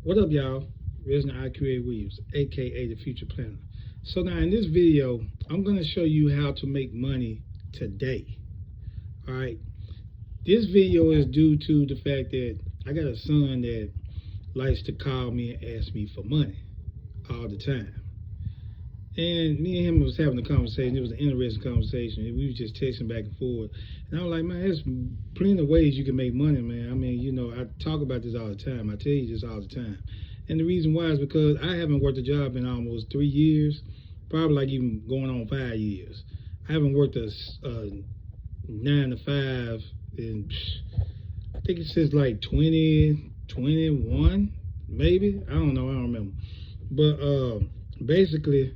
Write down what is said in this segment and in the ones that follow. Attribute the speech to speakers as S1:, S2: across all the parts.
S1: What up, y'all? Resident IQA Williams, aka the Future Planner. So now in this video, I'm going to show you how to make money today. All right. This video is due to the fact that I got a son that likes to call me and ask me for money all the time. And me and him was having a conversation. It was an interesting conversation. We was just texting back and forth. And I was like, man, there's plenty of ways you can make money, man. I mean, you know, I talk about this all the time. I tell you this all the time. And the reason why is because I haven't worked a job in almost 3 years, probably like even going on 5 years. I haven't worked a 9 to 5 in, I think it says like 2021, maybe. I don't know. I don't remember. But basically,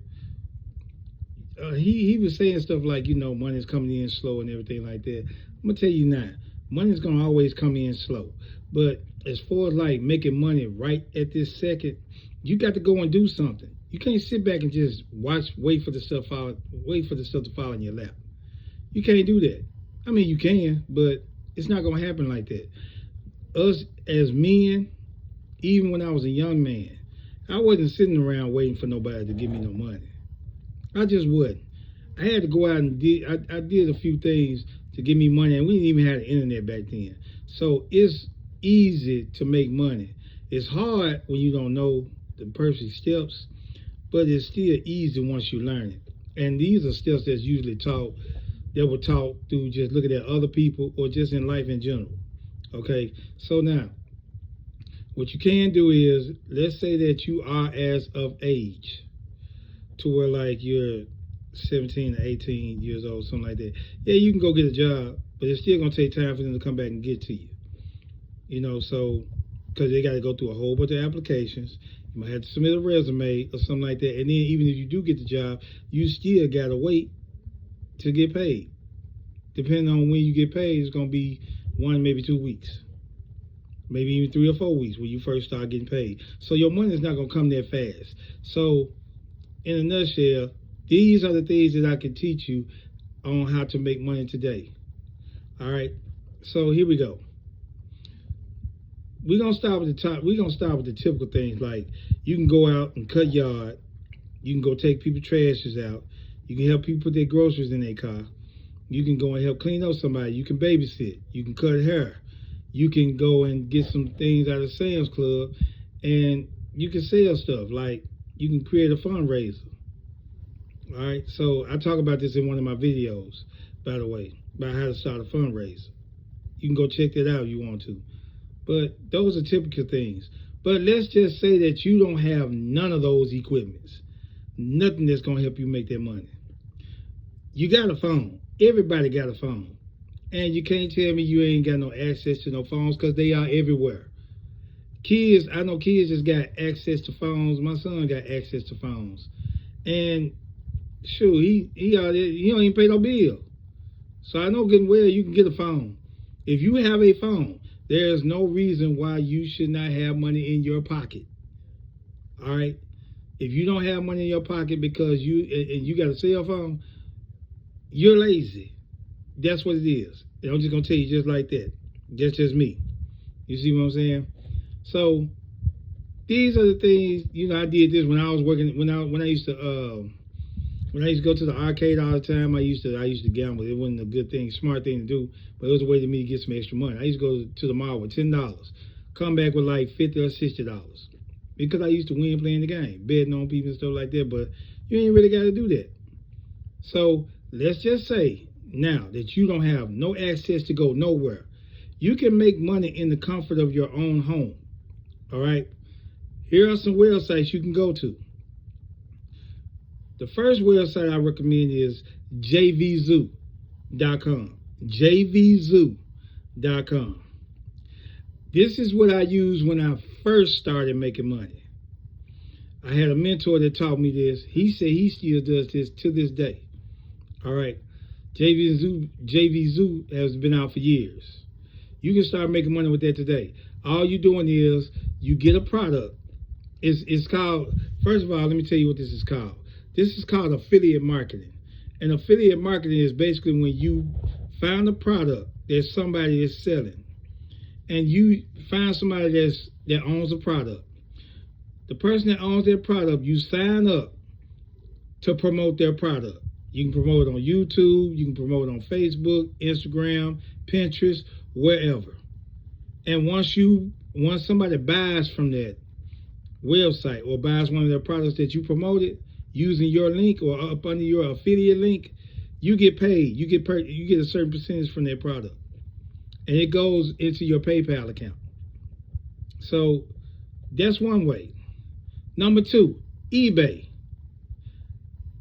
S1: he was saying stuff like, you know, money's coming in slow and everything like that. I'm gonna tell you now, money's gonna always come in slow. But as far as like making money right at this second, you got to go and do something. You can't sit back and just wait for the stuff to fall in your lap. You can't do that. I mean, you can, but it's not gonna happen like that. Us as men, even when I was a young man, I wasn't sitting around waiting for nobody to give me no money. I just wouldn't. I had to go out and I did a few things to give me money, and we didn't even have the internet back then. So it's easy to make money. It's hard when you don't know the perfect steps, but it's still easy once you learn it. And these are steps that's usually taught, that were taught through just looking at other people or just in life in general. Okay, so now, what you can do is, let's say that you are as of age, to where like you're 17 or 18 years old, something like that. Yeah, you can go get a job, but it's still gonna take time for them to come back and get to you. You know, so because they got to go through a whole bunch of applications. You might have to submit a resume or something like that, and then even if you do get the job, you still gotta wait to get paid. Depending on when you get paid, it's gonna be 1, maybe 2 weeks, maybe even 3 or 4 weeks when you first start getting paid. So your money is not gonna come that fast. So in a nutshell, these are the things that I can teach you on how to make money today. All right, so here we go. We're gonna start with the top. We're gonna start with the typical things like you can go out and cut yard. You can go take people's trashes out. You can help people put their groceries in their car. You can go and help clean up somebody. You can babysit. You can cut hair. You can go and get some things out of Sam's Club, and you can sell stuff like you can create a fundraiser. All right, so I talk about this in one of my videos, by the way, about how to start a fundraiser. You can go check that out if you want to. But those are typical things. But let's just say that you don't have none of those equipments, nothing that's gonna help you make that money. You got a phone. Everybody got a phone, and you can't tell me you ain't got no access to no phones, because they are everywhere. Kids, I know kids just got access to phones. My son got access to phones. And shoot, he out there, he don't even pay no bill. So I know good and well you can get a phone. If you have a phone, there's no reason why you should not have money in your pocket. All right? If you don't have money in your pocket because you got a cell phone, you're lazy. That's what it is. And I'm just gonna tell you just like that. That's just me. You see what I'm saying? So these are the things, you know, I did this when I was working, when I used to go to the arcade all the time. I used to gamble. It wasn't a good thing, smart thing to do, but it was a way for me to get some extra money. I used to go to the mall with $10, come back with like $50 or $60, because I used to win playing the game, betting on people and stuff like that. But you ain't really got to do that. So let's just say now that you don't have no access to go nowhere, you can make money in the comfort of your own home. All right, here are some websites you can go to. The first website I recommend is jvzoo.com. jvzoo.com. This is what I used when I first started making money. I had a mentor that taught me this. He said he still does this to this day. All right, JVZoo has been out for years. You can start making money with that today. All you're doing is you get a product. It's called, first of all, let me tell you what this is called. This is called affiliate marketing. And affiliate marketing is basically when you find a product that somebody is selling, and you find somebody that owns a product, The person that owns their product, you sign up to promote their product. You can promote it on YouTube, you can promote it on Facebook, Instagram, Pinterest, wherever. And once somebody buys from that website or buys one of their products that you promoted using your link or up under your affiliate link, you get paid. You get a certain percentage from their product, and it goes into your PayPal account. So that's one way. Number two, eBay.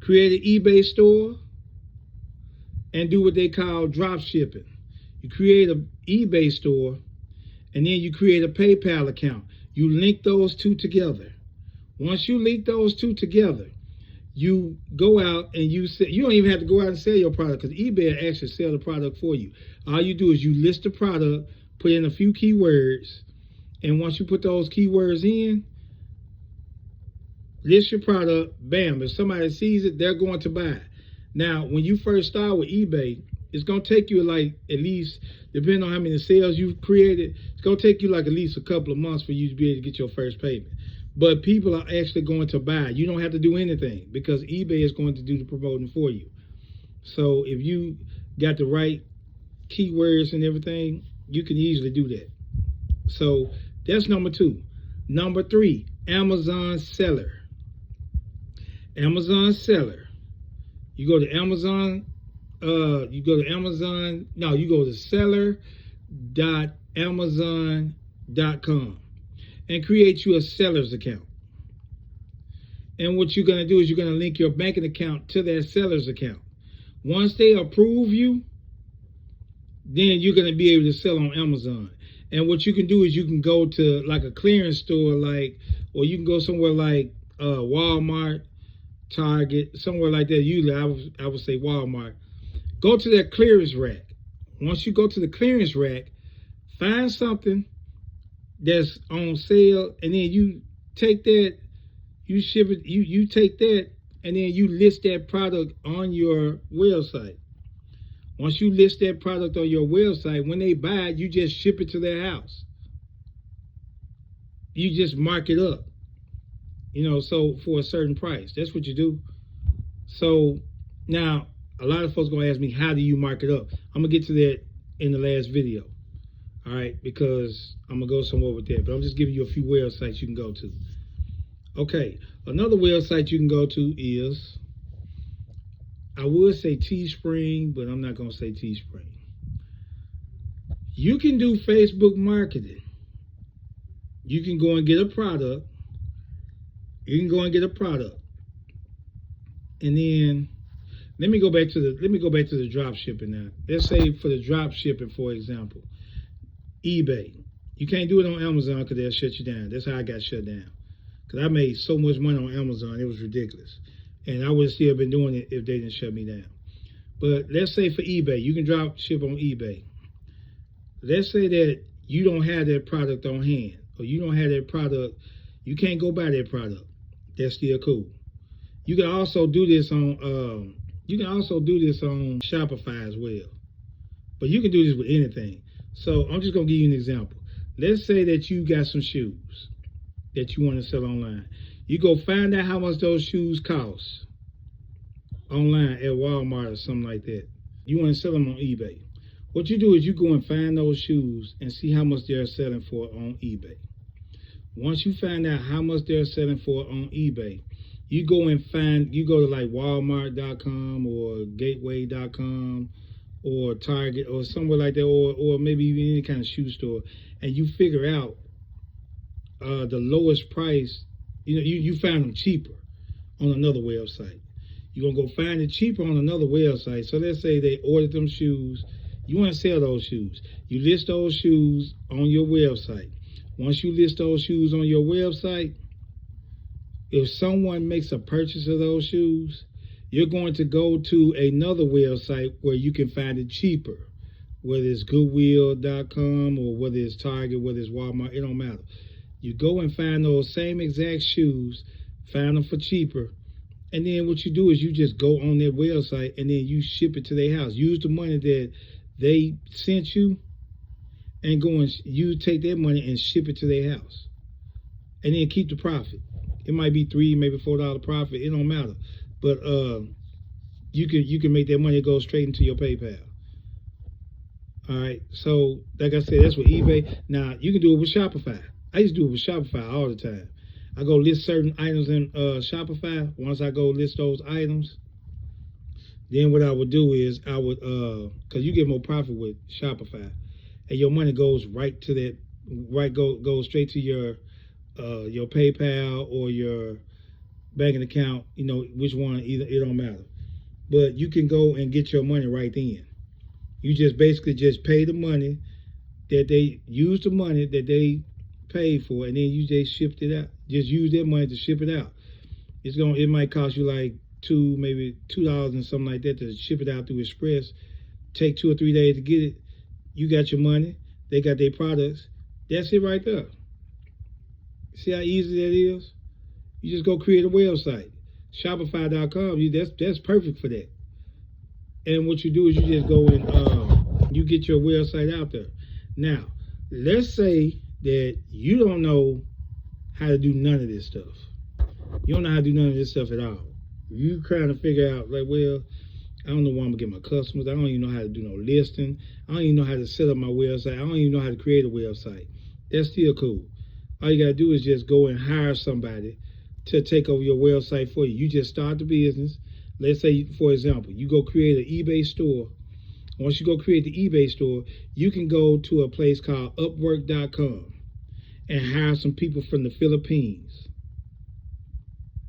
S1: Create an eBay store and do what they call drop shipping. You create an eBay store and then you create a PayPal account. You link those two together. Once you link those two together, you go out and you don't even have to go out and sell your product, because eBay will actually sell the product for you. All you do is you list the product, put in a few keywords, and once you put those keywords in, list your product, bam, if somebody sees it, they're going to buy it. Now, when you first start with eBay, it's going to take you like at least, depending on how many sales you've created, it's going to take you like at least a couple of months for you to be able to get your first payment. But people are actually going to buy. You don't have to do anything because eBay is going to do the promoting for you. So if you got the right keywords and everything, you can easily do that. So that's number two. Number three, Amazon seller. Amazon seller. You go to Amazon, you go to seller.amzn.to and create you a seller's account. And what you're going to do is you're going to link your banking account to that seller's account. Once they approve you, then you're going to be able to sell on Amazon. And what you can do is you can go to like a clearance store, or you can go somewhere like Walmart, Target, somewhere like that. Usually I would say Walmart. Go to that clearance rack. Once you go to the clearance rack, find something that's on sale, and then you take that, you ship it, you take that, and then you list that product on your website. Once you list that product on your website, when they buy it, you just ship it to their house. You just mark it up, so for a certain price. That's what you do. So now, a lot of folks going to ask me, how do you mark it up? I'm going to get to that in the last video. All right, because I'm going to go somewhere with that. But I'm just giving you a few websites you can go to. Okay, another website you can go to is, I would say Teespring, but I'm not going to say Teespring. You can do Facebook marketing. You can go and get a product. And then let me go back to the drop shipping now. Let's say for the drop shipping, for example, eBay. You can't do it on Amazon because they'll shut you down. That's how I got shut down. Because I made so much money on Amazon, it was ridiculous. And I would have still been doing it if they didn't shut me down. But let's say for eBay, you can drop ship on eBay. Let's say that you don't have that product on hand, or you don't have that product, you can't go buy that product. That's still cool. You can also do this on Shopify as well. But you can do this with anything. So I'm just gonna give you an example. Let's say that you got some shoes that you want to sell online. You go find out how much those shoes cost online at Walmart or something like that. You want to sell them on eBay. What you do is you go and find those shoes and see how much they're selling for on eBay. Once you find out how much they're selling for on eBay, you go to like Walmart.com or Gateway.com or Target or somewhere like that, or maybe even any kind of shoe store, and you figure out the lowest price. You find them cheaper on another website. You're going to go find it cheaper on another website. So let's say they ordered them shoes. You want to sell those shoes. You list those shoes on your website. Once you list those shoes on your website, if someone makes a purchase of those shoes, you're going to go to another website where you can find it cheaper, whether it's Goodwill.com or whether it's Target, whether it's Walmart, it don't matter. You go and find those same exact shoes, find them for cheaper, and then what you do is you just go on their website and then you ship it to their house. Use the money that they sent you and go and you take their money and ship it to their house. And then keep the profit. It might be $3, maybe $4 profit. It don't matter. But you can make that money go straight into your PayPal. All right. So like I said, that's with eBay. Now you can do it with Shopify. I used to do it with Shopify all the time. I go list certain items in Shopify. Once I go list those items, then what I would do is I would because you get more profit with Shopify, and your money goes right to that, goes straight to your PayPal or your banking account. You know which one, either, it don't matter. But you can go and get your money right then. You just basically just pay the money that they use, the money that they paid for, and then you just shipped it out. Just use that money to ship it out. It might cost you like maybe $2 and something like that to ship it out through Express. Take 2 or 3 days to get it. You got your money. They got their products. That's it right there. See how easy that is? You just go create a website. Shopify.com. That's perfect for that. And what you do is you just go and you get your website out there. Now, let's say that you don't know how to do none of this stuff. You don't know how to do none of this stuff at all. You trying to figure out, like, well, I don't know where I'm going to get my customers. I don't even know how to do no listing. I don't even know how to set up my website. I don't even know how to create a website. That's still cool. All you got to do is just go and hire somebody to take over your website for you. You just start the business. Let's say, for example, you go create an eBay store. Once you go create the eBay store, you can go to a place called Upwork.com and hire some people from the Philippines.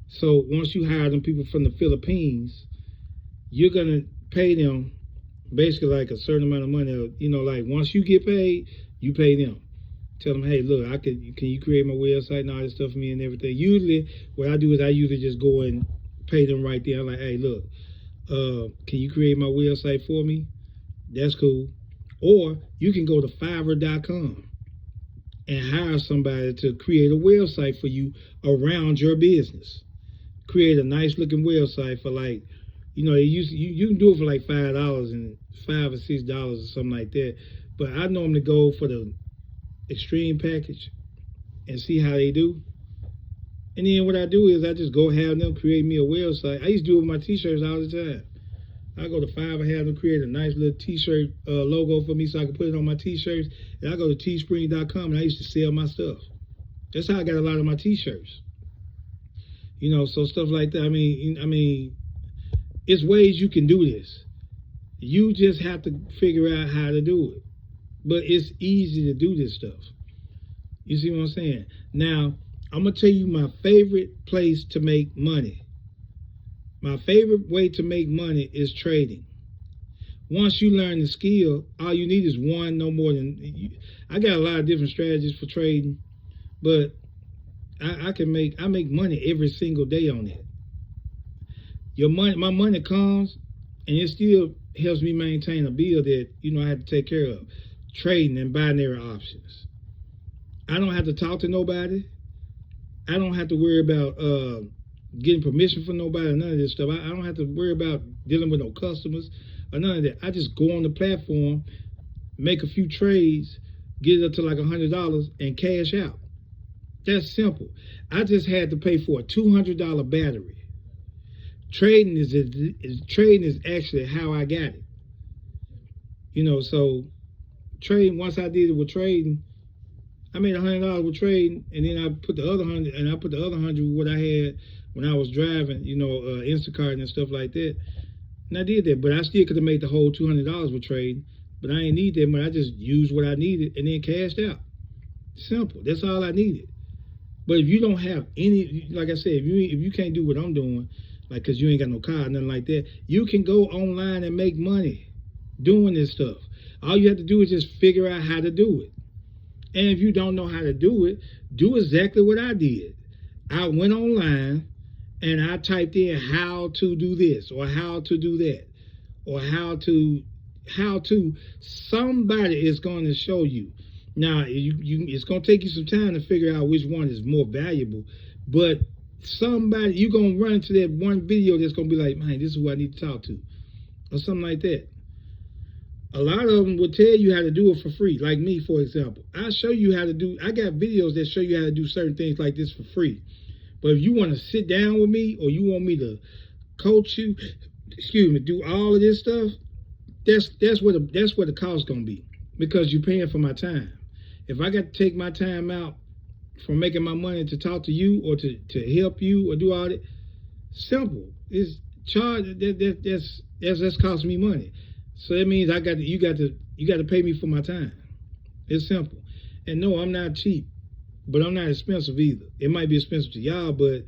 S1: So once you hire them people from the Philippines, you're going to pay them basically like a certain amount of money. You know, like once you get paid, you pay them. Tell them, hey, look, can you create my website and all this stuff for me and everything. Usually, what I do is I usually just go and pay them right there. I'm like, hey, look, can you create my website for me? That's cool. Or you can go to Fiverr.com and hire somebody to create a website for you around your business. Create a nice looking website for like, you know, you can do it for like $5 and $5 or $6 or something like that. But I normally go for the extreme package and see how they do. And then what I do is I just go have them create me a website. I used to do it with my t-shirts all the time. I go to Fiverr, have them create a nice little t-shirt logo for me so I can put it on my t-shirts. And I go to teespring.com and I used to sell my stuff. That's how I got a lot of my t-shirts. You know, so stuff like that. I mean, it's ways you can do this. You just have to figure out how to do it. But it's easy to do this stuff. You see what I'm saying? Now, I'm going to tell you my favorite place to make money. My favorite way to make money is trading. Once you learn the skill, all you need is one, no more than... I got a lot of different strategies for trading, but I make money every single day on it. My money comes, and it still helps me maintain a bill that, you know, I have to take care of. Trading and binary options. I don't have to talk to nobody. I don't have to worry about getting permission from nobody, none of this stuff. I don't have to worry about dealing with no customers or none of that. I just go on the platform, make a few trades, get it up to like $100 and cash out. That's simple. I just had to pay for a $200 battery. Trading is actually how I got it. You know, so trading, once I did it with trading, I made $100 with trading, and then I put the other 100, and I put the other 100 with what I had when I was driving, you know, Instacart and stuff like that. And I did that, but I still could have made the whole $200 with trading, but I ain't need that money. I just used what I needed and then cashed out. Simple. That's all I needed. But if you don't have any, like I said, if you can't do what I'm doing, like because you ain't got no car, nothing like that, you can go online and make money doing this stuff. All you have to do is just figure out how to do it. And if you don't know how to do it, do exactly what I did. I went online and I typed in how to do this or how to do that or how to. Somebody is going to show you. Now, it's going to take you some time to figure out which one is more valuable. But somebody, you're going to run into that one video that's going to be like, man, this is who I need to talk to. Or something like that. A lot of them will tell you how to do it for free. Like me, for example. I show you how to do, I got videos that show you how to do certain things like this for free. But if you want to sit down with me or you want me to coach you, do all of this stuff, that's where the cost gonna be, because you're paying for my time. If I got to take my time out from making my money to talk to you or to help you or do all that, simple. It's charge. That's costing me money. So that means you got to pay me for my time. It's simple. And no, I'm not cheap, but I'm not expensive either. It might be expensive to y'all, but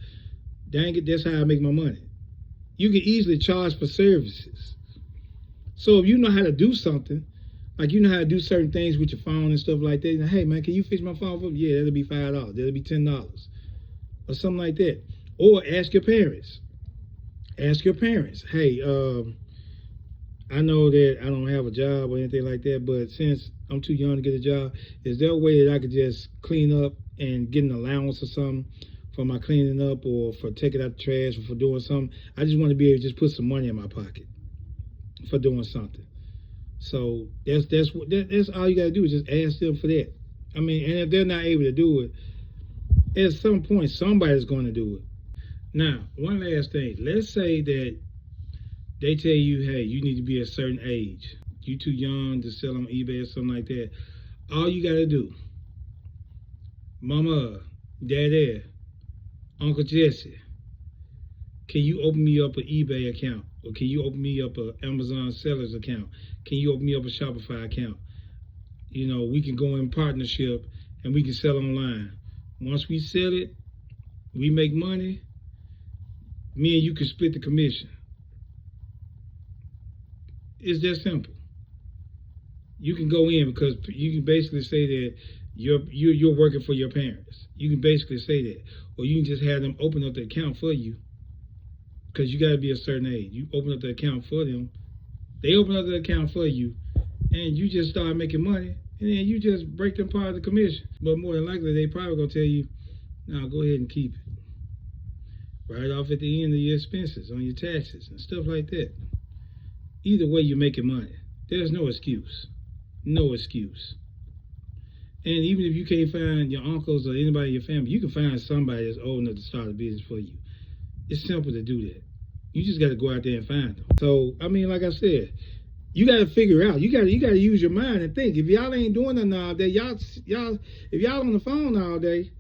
S1: dang it, that's how I make my money. You can easily charge for services. So if you know how to do something, like you know how to do certain things with your phone and stuff like that, you know, hey man, can you fix my phone for me? Yeah, that'll be $5. That'll be $10 or something like that. Or ask your parents. Ask your parents. Hey, I know that I don't have a job or anything like that, but since I'm too young to get a job, is there a way that I could just clean up and get an allowance or something for my cleaning up or for taking out the trash or for doing something? I just want to be able to just put some money in my pocket for doing something. So that's all you gotta do is just ask them for that. I mean, and if they're not able to do it, at some point somebody's going to do it. Now, one last thing. Let's say that they tell you, hey, you need to be a certain age. You too young to sell on eBay or something like that. All you gotta do, Mama, Daddy, Uncle Jesse, can you open me up an eBay account? Or can you open me up an Amazon sellers account? Can you open me up a Shopify account? You know, we can go in partnership and we can sell online. Once we sell it, we make money, me and you can split the commission. It's that simple. You can go in because you can basically say that you're working for your parents. You can basically say that. Or you can just have them open up the account for you, because you got to be a certain age. You open up the account for them. They open up the account for you, and you just start making money, and then you just break them part of the commission. But more than likely, they probably going to tell you, no, go ahead and keep it. Right off at the end of your expenses, on your taxes, and stuff like that. Either way, you're making money. There's no excuse. No excuse. And even if you can't find your uncles or anybody in your family, you can find somebody that's old enough to start a business for you. It's simple to do that. You just got to go out there and find them. So, I mean, like I said, you got to figure out. You got to use your mind and think. If y'all ain't doing nothing all day, if y'all on the phone all day,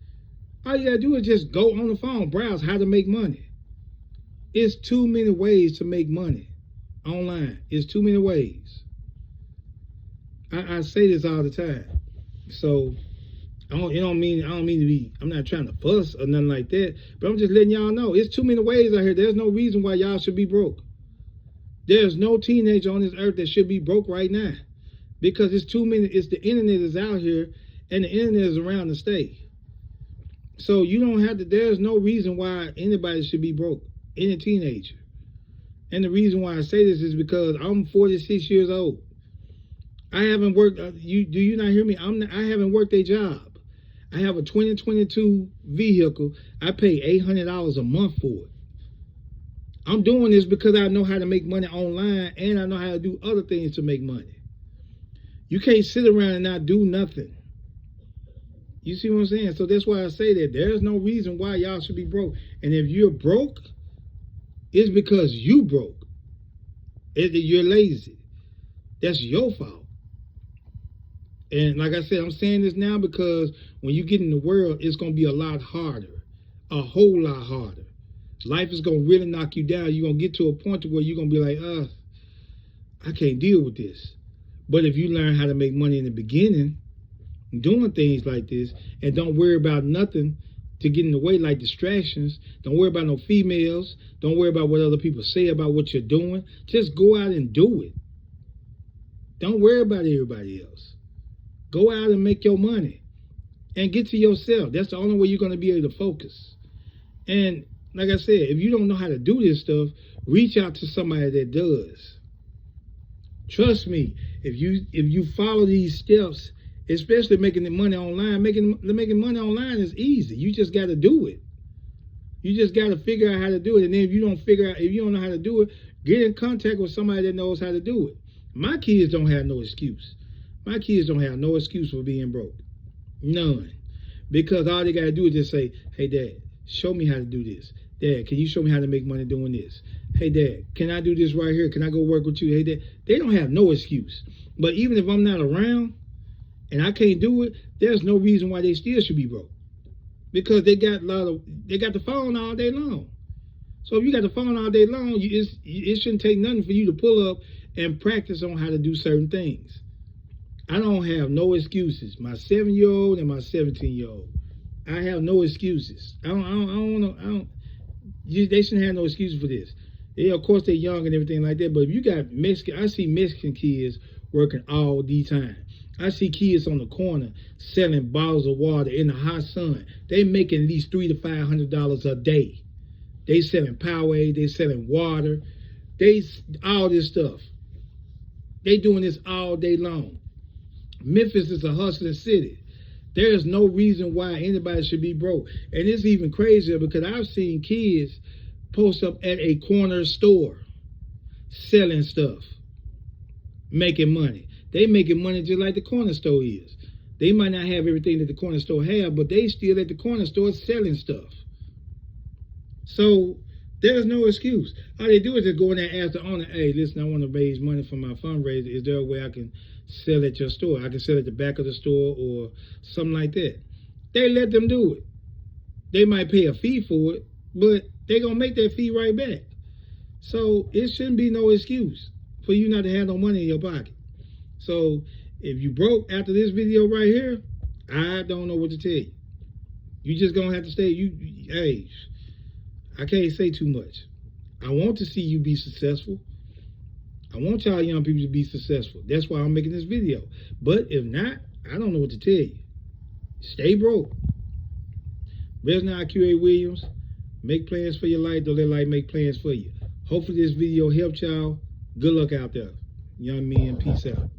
S1: all you got to do is just go on the phone, browse how to make money. It's too many ways to make money online. It's too many ways. I say this all the time. So I don't mean to be, I'm not trying to fuss or nothing like that, but I'm just letting y'all know it's too many ways out here. There's no reason why y'all should be broke. There's no teenager on this earth that should be broke right now, because it's too many. It's the internet is out here, and the internet is around to stay. So you don't have to. There's no reason why anybody should be broke. Any teenager. And the reason why I say this is because I'm 46 years old. I haven't worked. Do you not hear me? I haven't worked a job. I have a 2022 vehicle. I pay $800 a month for it. I'm doing this because I know how to make money online, and I know how to do other things to make money. You can't sit around and not do nothing. You see what I'm saying? So that's why I say that there's no reason why y'all should be broke. And if you're broke, it's because you broke. You're lazy. That's your fault. And like I said, I'm saying this now because when you get in the world, it's going to be a lot harder. A whole lot harder. Life is going to really knock you down. You're going to get to a point to where you're going to be like, I can't deal with this. But if you learn how to make money in the beginning, doing things like this, and don't worry about nothing to get in the way, like distractions, don't worry about no females, don't worry about what other people say about what you're doing. Just go out and do it. Don't worry about everybody else. Go out and make your money and get to yourself. That's the only way you're going to be able to focus. And like I said, if you don't know how to do this stuff, reach out to somebody that does. Trust me, if you follow these steps, especially making the money online, making money online is easy. You just got to do it. You just got to figure out how to do it. And then if you don't know how to do it, get in contact with somebody that knows how to do it. My kids don't have no excuse. My kids don't have no excuse for being broke. None. Because all they got to do is just say, hey, Dad, show me how to do this. Dad, can you show me how to make money doing this? Hey, Dad, can I do this right here? Can I go work with you? Hey, Dad. They don't have no excuse. But even if I'm not around and I can't do it, there's no reason why they still should be broke. Because they got the phone all day long. So if you got the phone all day long, it shouldn't take nothing for you to pull up and practice on how to do certain things. I don't have no excuses. My 7-year-old and my 17-year-old, I have no excuses. They shouldn't have no excuses for this. Yeah, of course they're young and everything like that, but if you got Mexican, I see Mexican kids working all the time. I see kids on the corner selling bottles of water in the hot sun. They making at least $300 to $500 a day. They selling Powerade, they selling water, all this stuff. They doing this all day long. Memphis is a hustling city. There is no reason why anybody should be broke. And it's even crazier because I've seen kids post up at a corner store selling stuff, making money. They making money just like the corner store is. They might not have everything that the corner store have, but they still at the corner store selling stuff. So there's no excuse. All they do is just go in there and ask the owner, hey, listen, I want to raise money for my fundraiser. Is there a way I can sell at your store? I can sell at the back of the store or something like that. They let them do it. They might pay a fee for it, but they're going to make that fee right back. So it shouldn't be no excuse for you not to have no money in your pocket. So if you broke after this video right here, I don't know what to tell you. You just going to have to stay. Hey, I can't say too much. I want to see you be successful. I want y'all young people to be successful. That's why I'm making this video. But if not, I don't know what to tell you. Stay broke. Resnick QA Williams. Make plans for your life. Don't let life make plans for you. Hopefully this video helped y'all. Good luck out there. Young men, peace out.